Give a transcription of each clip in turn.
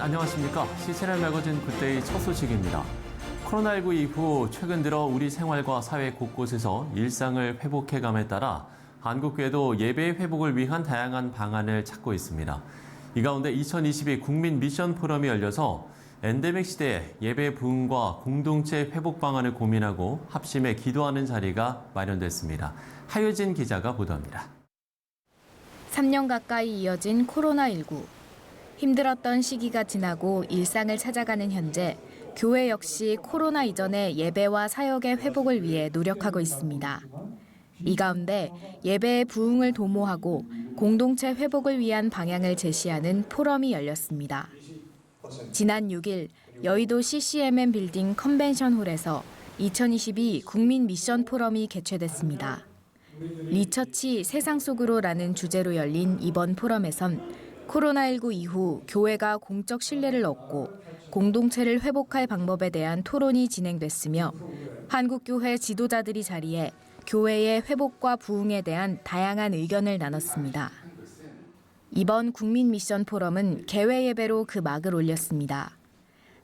안녕하십니까. 시채널 매거진 굿데이 첫 소식입니다. 코로나19 이후 최근 들어 우리 생활과 사회 곳곳에서 일상을 회복해감에 따라 한국교회도 예배 회복을 위한 다양한 방안을 찾고 있습니다. 이 가운데 2022 국민 미션 포럼이 열려서 엔데믹 시대에 예배 부흥과 공동체 회복 방안을 고민하고 합심해 기도하는 자리가 마련됐습니다. 하유진 기자가 보도합니다. 3년 가까이 이어진 코로나19. 힘들었던 시기가 지나고 일상을 찾아가는 현재, 교회 역시 코로나 이전의 예배와 사역의 회복을 위해 노력하고 있습니다. 이 가운데 예배의 부흥을 도모하고 공동체 회복을 위한 방향을 제시하는 포럼이 열렸습니다. 지난 6일 여의도 CCM 빌딩 컨벤션홀에서 2022 국민 미션 포럼이 개최됐습니다. 리처치 세상 속으로라는 주제로 열린 이번 포럼에선 코로나19 이후 교회가 공적 신뢰를 얻고 공동체를 회복할 방법에 대한 토론이 진행됐으며 한국교회 지도자들이 자리해 교회의 회복과 부흥에 대한 다양한 의견을 나눴습니다. 이번 국민 미션 포럼은 개회 예배로 그 막을 올렸습니다.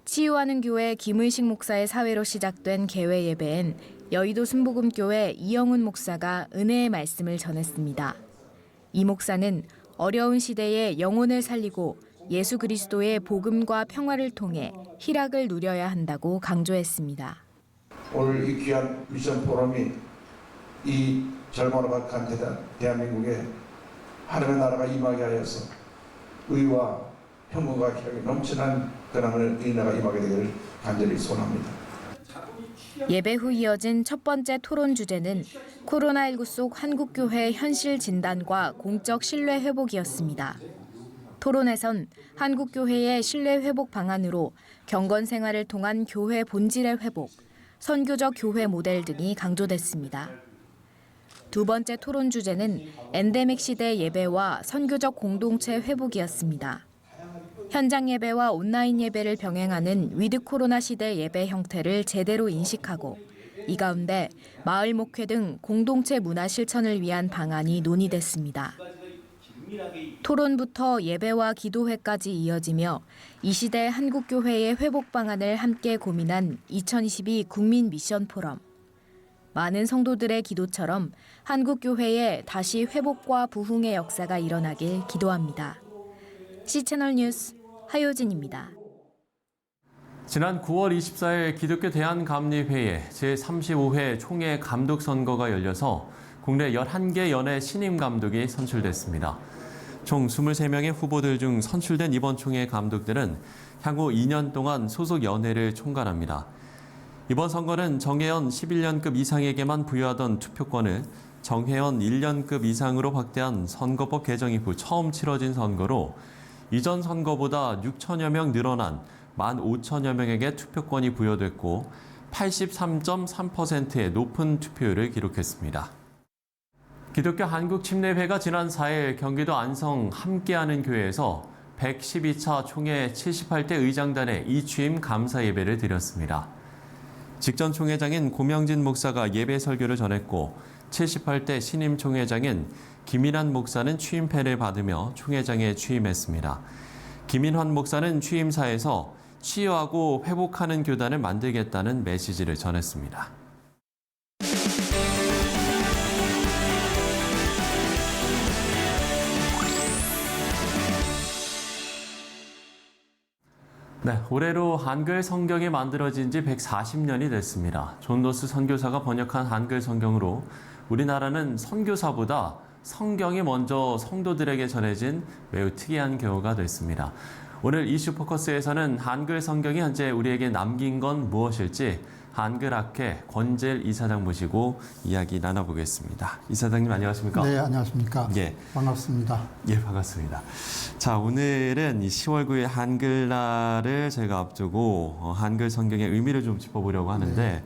치유하는 교회 김의식 목사의 사회로 시작된 개회 예배엔 여의도 순복음교회 이영훈 목사가 은혜의 말씀을 전했습니다. 이 목사는 어려운 시대에 영혼을 살리고 예수 그리스도의 복음과 평화를 통해 희락을 누려야 한다고 강조했습니다. 오늘 이 귀한 미션 포럼이 이 절망으로 박한 대한민국에 하나님의 나라가 임하게 하여서 의와 평화가 희락이 넘치는 그날을 이 나라가 임하게 되기를 간절히 소원합니다. 예배 후 이어진 첫 번째 토론 주제는 코로나19 속 한국교회 현실 진단과 공적 신뢰 회복이었습니다. 토론에선 한국교회의 신뢰 회복 방안으로 경건 생활을 통한 교회 본질의 회복, 선교적 교회 모델 등이 강조됐습니다. 두 번째 토론 주제는 엔데믹 시대 예배와 선교적 공동체 회복이었습니다. 현장 예배와 온라인 예배를 병행하는 위드 코로나 시대 예배 형태를 제대로 인식하고 이 가운데 마을 목회 등 공동체 문화 실천을 위한 방안이 논의됐습니다. 토론부터 예배와 기도회까지 이어지며 이 시대 한국교회의 회복 방안을 함께 고민한 2022 국민 미션 포럼. 많은 성도들의 기도처럼 한국교회에 다시 회복과 부흥의 역사가 일어나길 기도합니다. 시채널 뉴스 하효진입니다. 지난 9월 24일 기독교 대한감리회에 제35회 총회 감독 선거가 열려서 국내 11개 연회 신임 감독이 선출됐습니다. 총 23명의 후보들 중 선출된 이번 총회 감독들은 향후 2년 동안 소속 연회를 총괄합니다. 이번 선거는 정회원 11년급 이상에게만 부여하던 투표권을 정회원 1년급 이상으로 확대한 선거법 개정 이후 처음 치러진 선거로 이전 선거보다 6천여 명 늘어난 15,000여 명에게 투표권이 부여됐고 83.3%의 높은 투표율을 기록했습니다. 기독교 한국침례회가 지난 4일 경기도 안성 함께하는 교회에서 112차 총회 78대 의장단의 이취임 감사 예배를 드렸습니다. 직전 총회장인 고명진 목사가 예배 설교를 전했고 78대 신임 총회장인 김인환 목사는 취임패를 받으며 총회장에 취임했습니다. 김인환 목사는 취임사에서 치유하고 회복하는 교단을 만들겠다는 메시지를 전했습니다. 네, 올해로 한글 성경이 만들어진 지 140년이 됐습니다. 존 노스 선교사가 번역한 한글 성경으로 우리나라는 선교사보다 성경이 먼저 성도들에게 전해진 매우 특이한 경우가 됐습니다. 오늘 이슈 포커스에서는 한글 성경이 현재 우리에게 남긴 건 무엇일지 한글학회 권재일 이사장 모시고 이야기 나눠보겠습니다. 이사장님 안녕하십니까? 네, 안녕하십니까? 예. 반갑습니다. 예, 반갑습니다. 자, 오늘은 이 10월 9일 한글날을 저희가 앞두고 한글 성경의 의미를 좀 짚어보려고 하는데 네.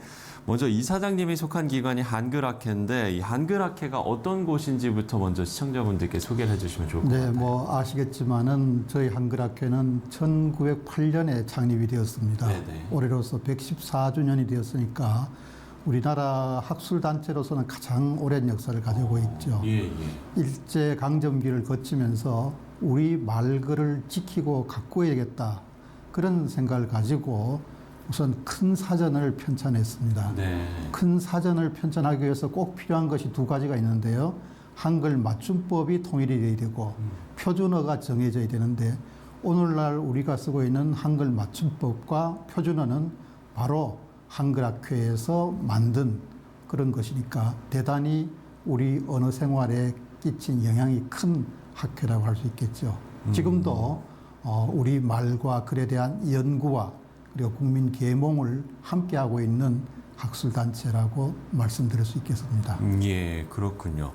먼저 이사장님이 속한 기관이 한글학회인데 이 한글학회가 어떤 곳인지부터 먼저 시청자분들께 소개를 해주시면 좋을 것 네, 같아요. 뭐 아시겠지만은 저희 한글학회는 1908년에 창립이 되었습니다. 네네. 올해로서 114주년이 되었으니까 우리나라 학술단체로서는 가장 오랜 역사를 가지고 있죠. 예. 일제 강점기를 거치면서 우리 말글을 지키고 가꾸어야겠다. 그런 생각을 가지고 우선 큰 사전을 편찬했습니다. 네. 큰 사전을 편찬하기 위해서 꼭 필요한 것이 두 가지가 있는데요. 한글 맞춤법이 통일이 돼야 되고 표준어가 정해져야 되는데 오늘날 우리가 쓰고 있는 한글 맞춤법과 표준어는 바로 한글학회에서 만든 그런 것이니까 대단히 우리 언어 생활에 끼친 영향이 큰 학회라고 할 수 있겠죠. 지금도 우리 말과 글에 대한 연구와 그리고 국민 계몽을 함께하고 있는 학술단체라고 말씀드릴 수 있겠습니다. 예, 그렇군요.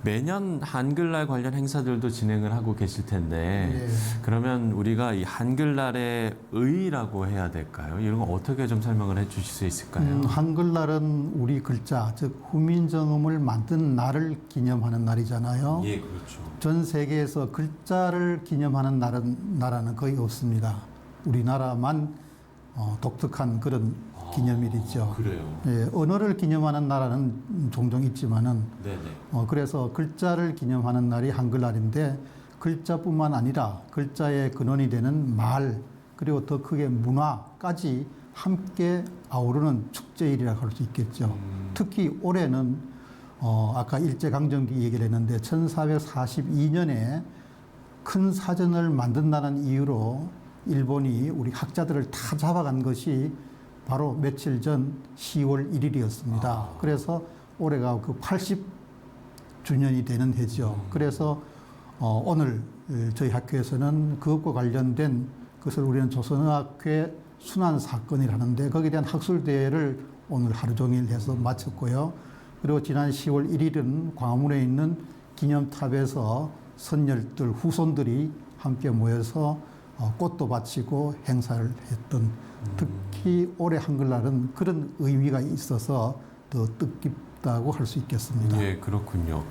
매년 한글날 관련 행사들도 진행을 하고 계실 텐데 그러면 우리가 이 한글날의 의의라고 해야 될까요? 이런 거 어떻게 좀 설명을 해 주실 수 있을까요? 한글날은 우리 글자, 즉 후민정음을 만든 날을 기념하는 날이잖아요. 예, 그렇죠. 전 세계에서 글자를 기념하는 나라는 거의 없습니다. 우리나라만 독특한 그런 기념일이죠. 그래요. 예, 언어를 기념하는 나라는 종종 있지만은 네네. 그래서 글자를 기념하는 날이 한글날인데 글자뿐만 아니라 글자의 근원이 되는 말 그리고 더 크게 문화까지 함께 아우르는 축제일이라고 할 수 있겠죠. 특히 올해는 아까 일제강점기 얘기를 했는데 1442년에 큰 사전을 만든다는 이유로 일본이 우리 학자들을 다 잡아간 것이 바로 며칠 전 10월 1일이었습니다. 그래서 올해가 그 80주년이 되는 해죠. 그래서 오늘 저희 학교에서는 그것과 관련된 것을 우리는 조선어학회 순환 사건이라 하는데 거기에 대한 학술대회를 오늘 하루 종일 해서 마쳤고요. 그리고 지난 10월 1일은 광화문에 있는 기념탑에서 선열들, 후손들이 함께 모여서 꽃도 바치고 행사를 했던 특히 올해 한글날은 그런 의미가 있어서 더 뜻깊다고 할 수 있겠습니다. 예, 그렇군요.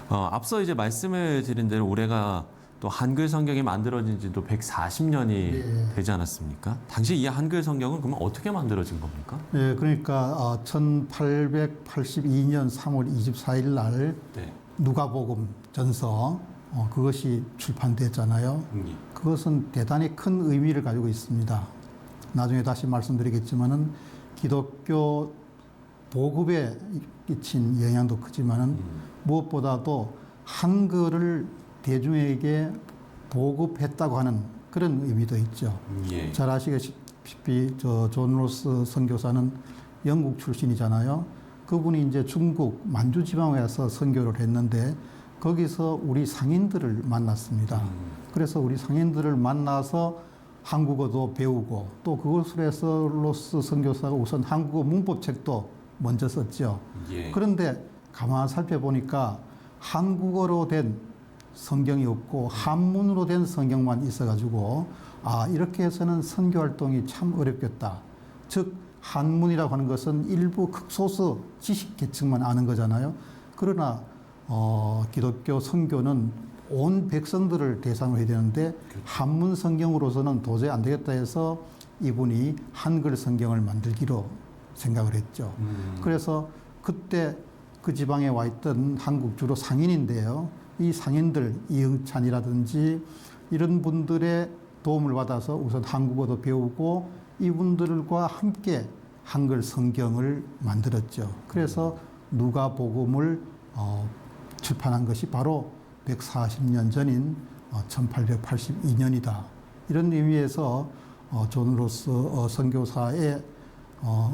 앞서 이제 말씀을 드린 대로 올해가 또 한글 성경이 만들어진 지도 140년이 되지 않았습니까? 당시 이 한글 성경은 그러면 어떻게 만들어진 겁니까? 예, 그러니까 1882년 3월 24일 날 네. 누가복음 전서 그것이 출판됐잖아요. 그것은 대단히 큰 의미를 가지고 있습니다. 나중에 다시 말씀드리겠지만은 기독교 보급에 끼친 영향도 크지만은 무엇보다도 한글을 대중에게 보급했다고 하는 그런 의미도 있죠. 예. 잘 아시다시피 존 로스 선교사는 영국 출신이잖아요. 그분이 이제 중국 만주 지방에 와서 선교를 했는데 거기서 우리 상인들을 만났습니다. 그래서 우리 상인들을 만나서 한국어도 배우고 또 그것을 해서 로스 선교사가 우선 한국어 문법책도 먼저 썼죠. 예. 그런데 가만 살펴보니까 한국어로 된 성경이 없고 한문으로 된 성경만 있어가지고 이렇게 해서는 선교 활동이 참 어렵겠다. 즉 한문이라고 하는 것은 일부 극소수 지식 계층만 아는 거잖아요. 그러나 기독교 선교는 온 백성들을 대상으로 해야 되는데 한문 성경으로서는 도저히 안 되겠다 해서 이분이 한글 성경을 만들기로 생각을 했죠. 그래서 그때 그 지방에 와 있던 한국 주로 상인인데요. 이 상인들 이응찬이라든지 이런 분들의 도움을 받아서 우선 한국어도 배우고 이분들과 함께 한글 성경을 만들었죠. 그래서 누가복음을 출판한 것이 바로 140년 전인 1882년이다. 이런 의미에서 존 로스 선교사의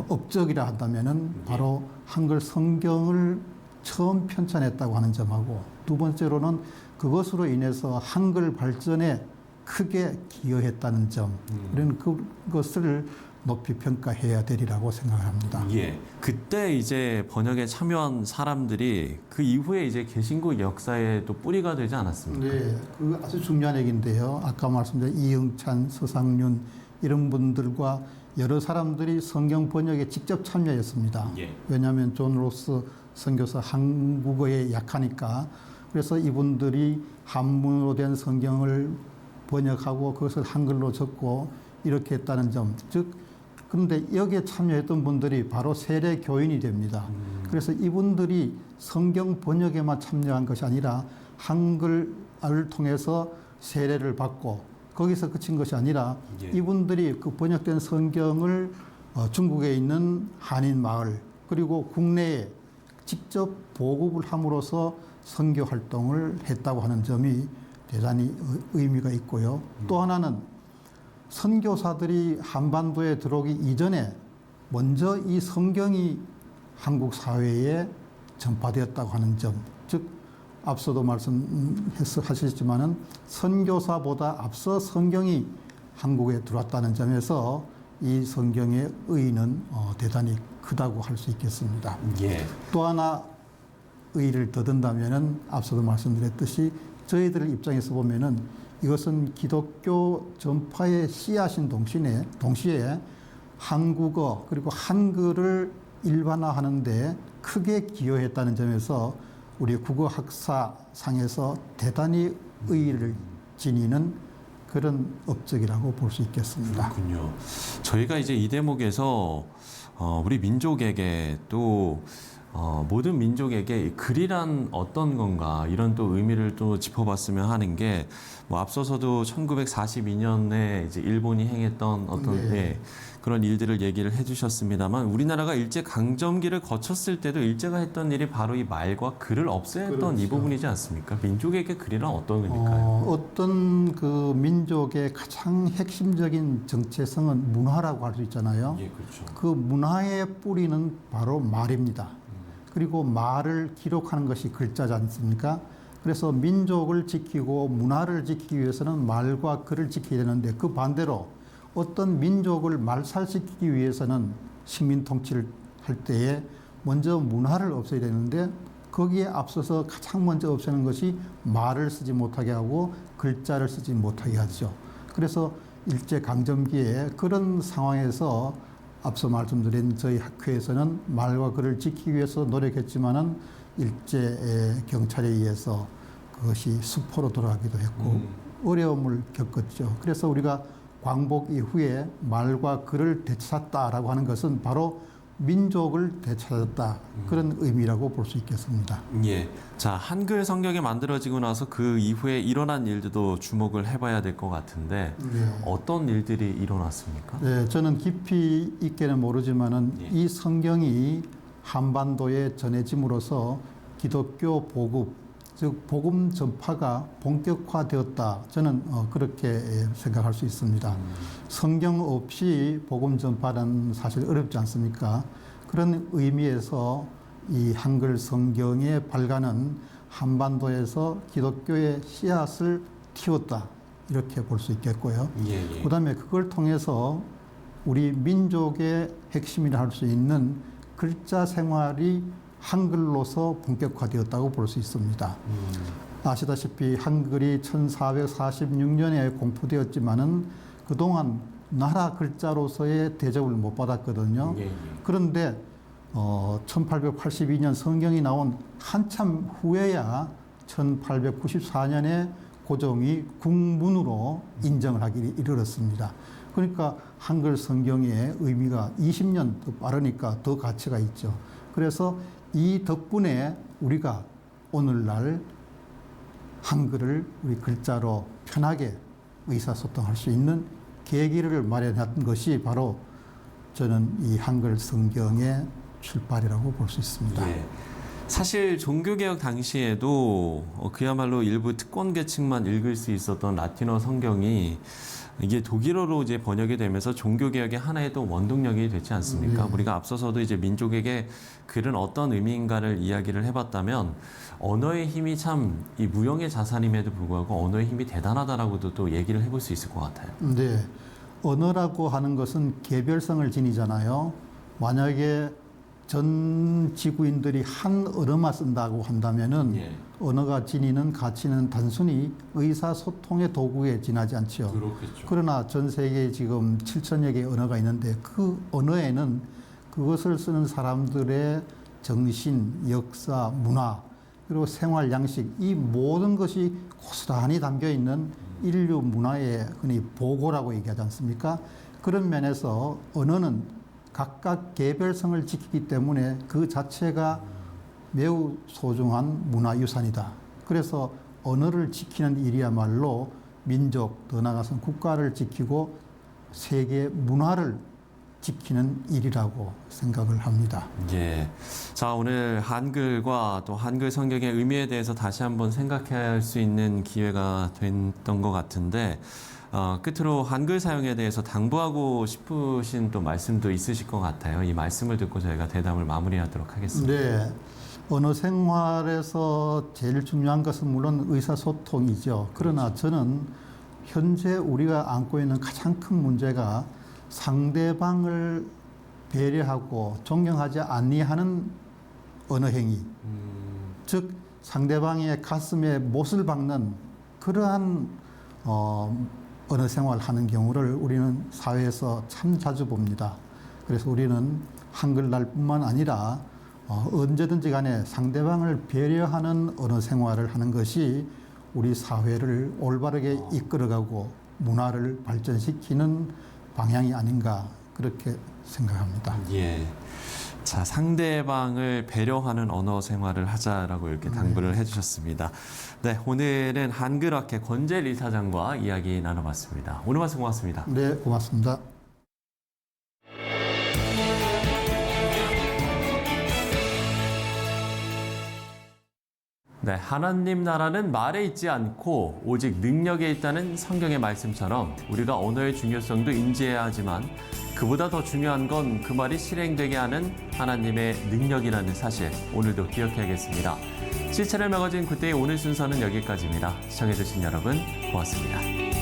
업적이라 한다면은 바로 한글 성경을 처음 편찬했다고 하는 점하고 두 번째로는 그것으로 인해서 한글 발전에 크게 기여했다는 점, 이런 그것을 높이 평가해야 되리라고 생각합니다. 예. 그때 이제 번역에 참여한 사람들이 그 이후에 이제 개신교 역사에 또 뿌리가 되지 않았습니까? 네, 그 아주 중요한 얘기인데요. 아까 말씀드린 이응찬, 서상윤 이런 분들과 여러 사람들이 성경 번역에 직접 참여했습니다. 예. 왜냐하면 존 로스 선교사 한국어에 약하니까 그래서 이분들이 한문으로 된 성경을 번역하고 그것을 한글로 적고 이렇게 했다는 점. 즉 그런데 여기에 참여했던 분들이 바로 세례 교인이 됩니다. 그래서 이분들이 성경 번역에만 참여한 것이 아니라 한글을 통해서 세례를 받고 거기서 그친 것이 아니라 예. 이분들이 그 번역된 성경을 중국에 있는 한인 마을 그리고 국내에 직접 보급을 함으로써 선교 활동을 했다고 하는 점이 대단히 의미가 있고요. 또 하나는 선교사들이 한반도에 들어오기 이전에 먼저 이 성경이 한국 사회에 전파되었다고 하는 점, 즉 앞서도 말씀하셨지만은 선교사보다 앞서 성경이 한국에 들어왔다는 점에서 이 성경의 의의는 대단히 크다고 할 수 있겠습니다. 예. 또 하나 의의를 더 든다면은 앞서도 말씀드렸듯이 저희들 입장에서 보면은 이것은 기독교 전파의 씨앗인 동시에 한국어 그리고 한글을 일반화하는데 크게 기여했다는 점에서 우리 국어 학사상에서 대단히 의의를 지니는 그런 업적이라고 볼 수 있겠습니다. 그렇군요. 저희가 이제 이 대목에서 우리 민족에게 또 모든 민족에게 글이란 어떤 건가 이런 또 의미를 또 짚어봤으면 하는 게 뭐 앞서서도 1942년에 이제 일본이 행했던 어떤 네. 그런 일들을 얘기를 해주셨습니다만 우리나라가 일제 강점기를 거쳤을 때도 일제가 했던 일이 바로 이 말과 글을 없애야 했던 이 그렇죠. 부분이지 않습니까? 민족에게 글이란 어떤 의미일까요? 어떤 그 민족의 가장 핵심적인 정체성은 문화라고 할 수 있잖아요. 예, 그렇죠. 그 문화의 뿌리는 바로 말입니다. 그리고 말을 기록하는 것이 글자지 않습니까? 그래서 민족을 지키고 문화를 지키기 위해서는 말과 글을 지켜야 되는데 그 반대로 어떤 민족을 말살시키기 위해서는 식민 통치를 할 때에 먼저 문화를 없애야 되는데 거기에 앞서서 가장 먼저 없애는 것이 말을 쓰지 못하게 하고 글자를 쓰지 못하게 하죠. 그래서 일제 강점기에 그런 상황에서 앞서 말씀드린 저희 학회에서는 말과 글을 지키기 위해서 노력했지만은 일제 경찰에 의해서 그것이 수포로 돌아가기도 했고 어려움을 겪었죠. 그래서 우리가 광복 이후에 말과 글을 되찾았다라고 하는 것은 바로 민족을 되찾았다 그런 의미라고 볼 수 있겠습니다. 예. 자, 한글 성경이 만들어지고 나서 그 이후에 일어난 일들도 주목을 해봐야 될 것 같은데 어떤 일들이 일어났습니까? 네, 저는 깊이 있게는 모르지만은 예. 이 성경이 한반도에 전해짐으로써 기독교 보급, 즉 복음 전파가 본격화되었다. 저는 그렇게 생각할 수 있습니다. 성경 없이 복음 전파는 사실 어렵지 않습니까? 그런 의미에서 이 한글 성경의 발간은 한반도에서 기독교의 씨앗을 틔웠다. 이렇게 볼 수 있겠고요. 예, 예. 그다음에 그걸 통해서 우리 민족의 핵심이라 할 수 있는 글자 생활이 한글로서 본격화되었다고 볼 수 있습니다. 아시다시피 한글이 1446년에 공포되었지만은 그동안 나라 글자로서의 대접을 못 받았거든요. 예, 예. 그런데 1882년 성경이 나온 한참 후에야 1894년에 고종이 국문으로 인정을 하기 이르렀습니다. 그러니까 한글 성경의 의미가 20년 더 빠르니까 더 가치가 있죠. 그래서 이 덕분에 우리가 오늘날 한글을 우리 글자로 편하게 의사소통할 수 있는 계기를 마련한 것이 바로 저는 이 한글 성경의 출발이라고 볼 수 있습니다. 예. 사실 종교개혁 당시에도 그야말로 일부 특권 계층만 읽을 수 있었던 라틴어 성경이 이게 독일어로 이제 번역이 되면서 종교개혁의 하나의 또 원동력이 되지 않습니까? 우리가 앞서서도 이제 민족에게 글은 어떤 의미인가를 이야기를 해봤다면 언어의 힘이 참 이 무형의 자산임에도 불구하고 언어의 힘이 대단하다라고도 또 얘기를 해볼 수 있을 것 같아요. 네. 언어라고 하는 것은 개별성을 지니잖아요. 만약에 전 지구인들이 한 언어만 쓴다고 한다면은 예. 언어가 지니는 가치는 단순히 의사소통의 도구에 지나지 않죠. 그렇겠죠. 그러나 전 세계에 지금 7천여 개의 언어가 있는데 그 언어에는 그것을 쓰는 사람들의 정신, 역사, 문화, 그리고 생활 양식 이 모든 것이 고스란히 담겨 있는 인류 문화의 흔히 보고라고 얘기하지 않습니까? 그런 면에서 언어는 각각 개별성을 지키기 때문에 그 자체가 매우 소중한 문화유산이다. 그래서 언어를 지키는 일이야말로 민족, 더 나아가서는 국가를 지키고 세계 문화를 지키는 일이라고 생각을 합니다. 예. 자, 오늘 한글과 또 한글 성경의 의미에 대해서 다시 한번 생각할 수 있는 기회가 됐던 것 같은데, 끝으로 한글 사용에 대해서 당부하고 싶으신 또 말씀도 있으실 것 같아요. 이 말씀을 듣고 저희가 대담을 마무리하도록 하겠습니다. 네. 언어 생활에서 제일 중요한 것은 물론 의사소통이죠. 그러나 저는 현재 우리가 안고 있는 가장 큰 문제가 상대방을 배려하고 존경하지 아니하는 언어 행위, 즉 상대방의 가슴에 못을 박는 그러한 언어 생활하는 경우를 우리는 사회에서 참 자주 봅니다. 그래서 우리는 한글날뿐만 아니라 언제든지 간에 상대방을 배려하는 언어 생활을 하는 것이 우리 사회를 올바르게 이끌어가고 문화를 발전시키는 방향이 아닌가 그렇게 생각합니다. 예. 자, 상대방을 배려하는 언어 생활을 하자라고 이렇게 당부를 해주셨습니다. 네, 오늘은 한글학회 권재일 이사장과 이야기 나눠봤습니다. 오늘 말씀 고맙습니다. 네, 고맙습니다. 네, 하나님 나라는 말에 있지 않고 오직 능력에 있다는 성경의 말씀처럼 우리가 언어의 중요성도 인지해야 하지만 그보다 더 중요한 건 그 말이 실행되게 하는 하나님의 능력이라는 사실, 오늘도 기억해야겠습니다. C 채널 매거진 굿데이 오늘 순서는 여기까지입니다. 시청해주신 여러분 고맙습니다.